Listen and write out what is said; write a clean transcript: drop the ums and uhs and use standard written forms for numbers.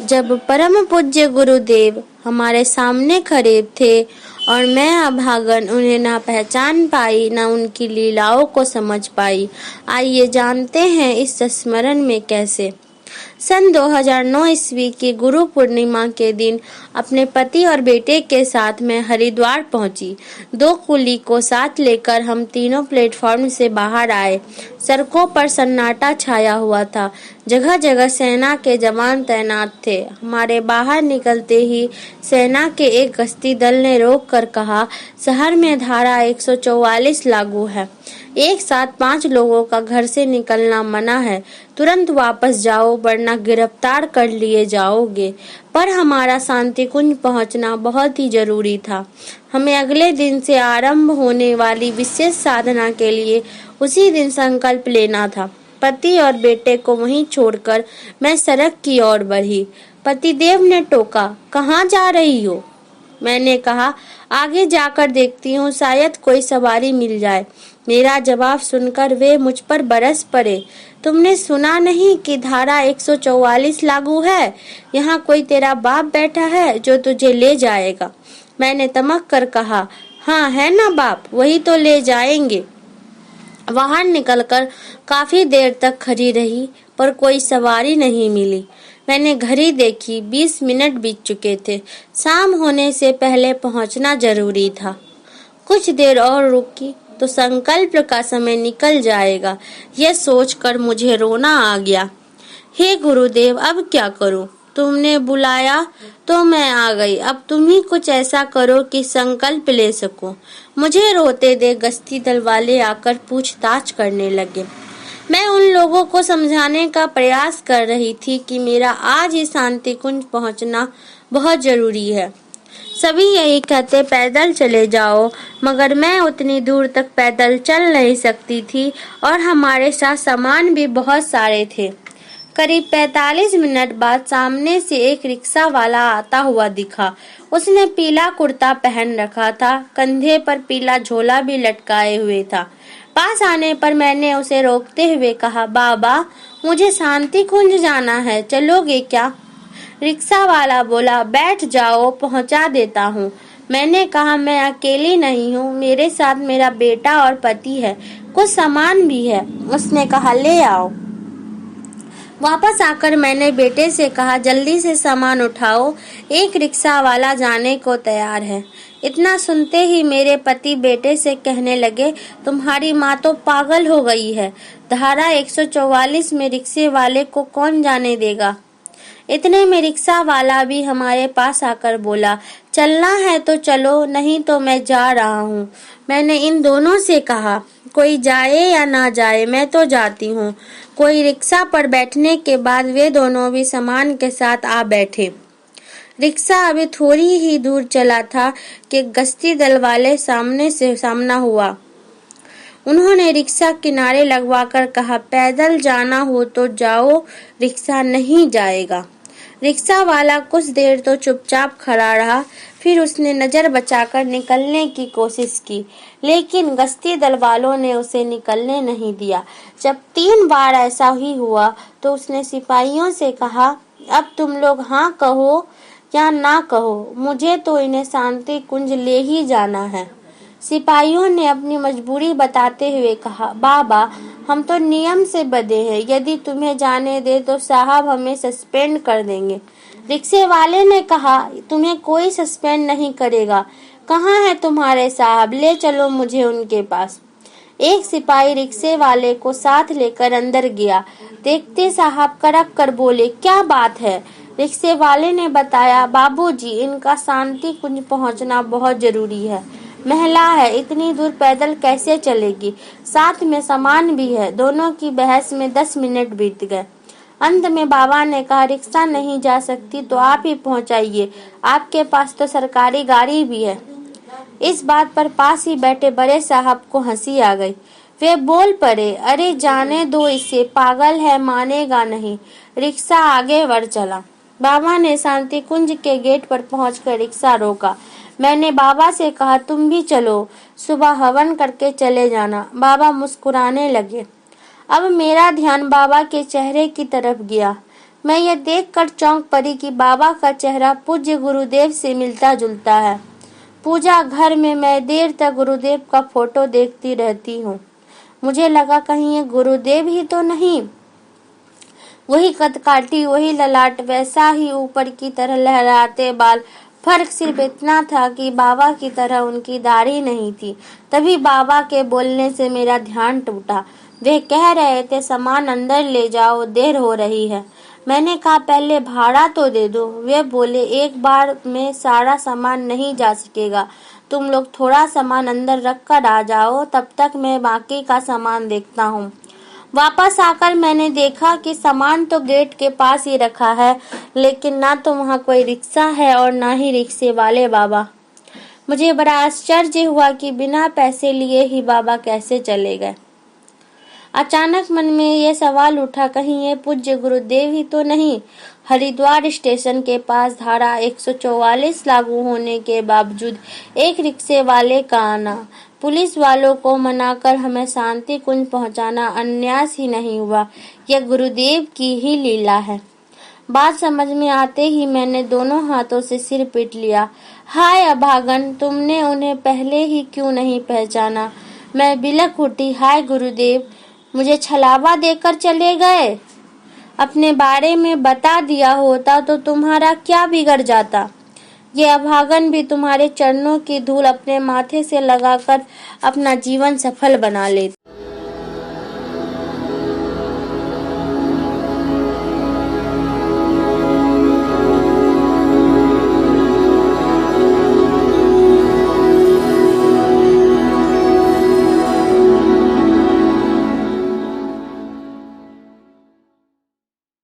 जब परम पूज्य गुरुदेव हमारे सामने खड़े थे और मैं अभागन उन्हें ना पहचान पाई ना उनकी लीलाओं को समझ पाई। आइए जानते हैं इस संस्मरण में कैसे। सन 2009 ईस्वी की गुरु पूर्णिमा के दिन अपने पति और बेटे के साथ मैं हरिद्वार पहुंची। 2 कुली को साथ लेकर हम तीनों प्लेटफॉर्म से बाहर आए। सड़कों पर सन्नाटा छाया हुआ था। जगह जगह सेना के जवान तैनात थे। हमारे बाहर निकलते ही सेना के एक गश्ती दल ने रोक कर कहा, शहर में धारा 144 लागू है। एक साथ 5 लोगों का घर से निकलना मना है। तुरंत वापस जाओ वरना गिरफ्तार कर लिए जाओगे। पर हमारा शांति कुंज पहुंचना बहुत ही जरूरी था। हमें अगले दिन से आरंभ होने वाली विशेष साधना के लिए उसी दिन संकल्प लेना था। पति और बेटे को वहीं छोड़कर मैं सड़क की ओर बढ़ी। पतिदेव ने टोका, कहाँ जा रही हो? मैंने कहा, आगे जाकर देखती हूँ, शायद कोई सवारी मिल जाए। मेरा जवाब सुनकर वे मुझ पर बरस पड़े। तुमने सुना नहीं कि धारा 144 लागू है? यहाँ कोई तेरा बाप बैठा है जो तुझे ले जाएगा। मैंने तमक कर कहा, हाँ है ना बाप, वही तो ले जाएंगे। बाहर निकलकर काफी देर तक खड़ी रही पर कोई सवारी नहीं मिली। मैंने घड़ी देखी, 20 मिनट बीत चुके थे। शाम होने से पहले पहुंचना जरूरी था। कुछ देर और रुकी तो संकल्प का समय निकल जाएगा। यह सोचकर मुझे रोना आ गया। हे गुरुदेव, अब क्या करूं? तुमने बुलाया तो मैं आ गई। अब तुम ही कुछ ऐसा करो कि संकल्प ले सकूं। मुझे रोते देख गश्ती दल वाले आकर पूछताछ करने लगे। मैं उन लोगों को समझाने का प्रयास कर रही थी कि मेरा आज ही शांति कुंज पहुंचना बहुत जरूरी है। सभी यही कहते पैदल चले जाओ, मगर मैं उतनी दूर तक पैदल चल नहीं सकती थी और हमारे साथ सामान भी बहुत सारे थे। करीब 45 मिनट बाद सामने से एक रिक्शा वाला आता हुआ दिखा। उसने पीला कुर्ता पहन रखा था, कंधे पर पीला झोला भी लटकाए हुए था। पास आने पर मैंने उसे रोकते हुए कहा, बाबा मुझे शांति कुंज जाना है, चलोगे क्या? रिक्शा वाला बोला, बैठ जाओ, पहुंचा देता हूँ। मैंने कहा, मैं अकेली नहीं हूँ, मेरे साथ मेरा बेटा और पति है, कुछ सामान भी है। उसने कहा, ले आओ। वापस आकर मैंने बेटे से कहा, जल्दी से सामान उठाओ, एक रिक्शा वाला जाने को तैयार है। इतना सुनते ही मेरे पति बेटे से कहने लगे, तुम्हारी माँ तो पागल हो गई है। धारा 144 में रिक्शे वाले को कौन जाने देगा? इतने में रिक्शा वाला भी हमारे पास आकर बोला, चलना है तो चलो, नहीं तो मैं जा रहा हूँ। मैंने इन दोनों से कहा, कोई जाए या ना जाए, मैं तो जाती हूँ। कोई रिक्शा पर बैठने के बाद वे दोनों भी सामान के साथ आ बैठे। रिक्शा अभी थोड़ी ही दूर चला था कि गश्ती दल वाले सामने से सामना हुआ। उन्होंने रिक्शा किनारे लगवाकर कहा, पैदल जाना हो तो जाओ, रिक्शा नहीं जाएगा। रिक्शा वाला कुछ देर तो चुपचाप खड़ा रहा, फिर उसने नजर बचाकर निकलने की कोशिश की, लेकिन गश्ती दल वालों ने उसे निकलने नहीं दिया। जब 3 बार ऐसा ही हुआ तो उसने सिपाहियों से कहा, अब तुम लोग हाँ कहो या ना कहो, मुझे तो इन्हें शांति कुंज ले ही जाना है। सिपाहियों ने अपनी मजबूरी बताते हुए कहा, बाबा हम तो नियम से बंधे हैं, यदि तुम्हें जाने दे तो साहब हमें सस्पेंड कर देंगे। रिक्शे वाले ने कहा, तुम्हें कोई सस्पेंड नहीं करेगा। कहाँ है तुम्हारे साहब, ले चलो मुझे उनके पास। एक सिपाही रिक्शे वाले को साथ लेकर अंदर गया। देखते साहब कड़क कर बोले, क्या बात है? रिक्शे वाले ने बताया, बाबूजी इनका शांति कुंज पहुंचना बहुत जरूरी है। महिला है, इतनी दूर पैदल कैसे चलेगी, साथ में सामान भी है। दोनों की बहस में 10 मिनट बीत गए। अंत में बाबा ने कहा, रिक्शा नहीं जा सकती तो आप ही पहुंचाइए, आपके पास तो सरकारी गाड़ी भी है। इस बात पर पास ही बैठे बड़े साहब को हंसी आ गई। वे बोल पड़े, अरे जाने दो इसे, पागल है, मानेगा नहीं। रिक्शा आगे बढ़ चला। बाबा ने शांति कुंज के गेट पर पहुंचकर रिक्शा रोका। मैंने बाबा से कहा, तुम भी चलो, सुबह हवन करके चले जाना। बाबा मुस्कुराने लगे। अब मेरा ध्यान बाबा के चेहरे की तरफ गया। मैं यह देखकर चौंक पड़ी कि बाबा का चेहरा पूज्य गुरुदेव से मिलता जुलता है। पूजा घर में मैं देर तक गुरुदेव का फोटो देखती रहती हूँ। मुझे लगा कहीं ये गुरुदेव ही तो नहीं। वही कदकाठी, वही ललाट, वैसा ही ऊपर की तरह लहराते बाल। फर्क सिर्फ इतना था कि बाबा की तरह उनकी दाढ़ी नहीं थी। तभी बाबा के बोलने से मेरा ध्यान टूटा। वे कह रहे थे, सामान अंदर ले जाओ, देर हो रही है। मैंने कहा, पहले भाड़ा तो दे दो। वे बोले, एक बार में सारा सामान नहीं जा सकेगा, तुम लोग थोड़ा सामान अंदर रख कर आ जाओ, तब तक मैं बाकी का सामान देखता हूँ। वापस आकर मैंने देखा कि सामान तो गेट के पास ही रखा है, लेकिन ना तो वहाँ कोई रिक्शा है और ना ही रिक्शे वाले बाबा। मुझे बड़ा आश्चर्य हुआ कि बिना पैसे लिए ही बाबा कैसे चले गए। अचानक मन में ये सवाल उठा, कहीं ये पूज्य गुरुदेव ही तो नहीं। हरिद्वार स्टेशन के पास धारा 144 लागू होने के बावजूद एक रिक्शे वाले का आना, पुलिस वालों को मनाकर हमें शांति कुंज पहुंचाना अन्यास ही नहीं हुआ, यह गुरुदेव की ही लीला है। बात समझ में आते ही मैंने दोनों हाथों से सिर पीट लिया। हाय अभागन, तुमने उन्हें पहले ही क्यों नहीं पहचाना? मैं बिलख उठी, हाय गुरुदेव, मुझे छलावा देकर चले गए। अपने बारे में बता दिया होता तो तुम्हारा क्या बिगड़ जाता? ये अभागन भी तुम्हारे चरणों की धूल अपने माथे से लगाकर अपना जीवन सफल बना लेते।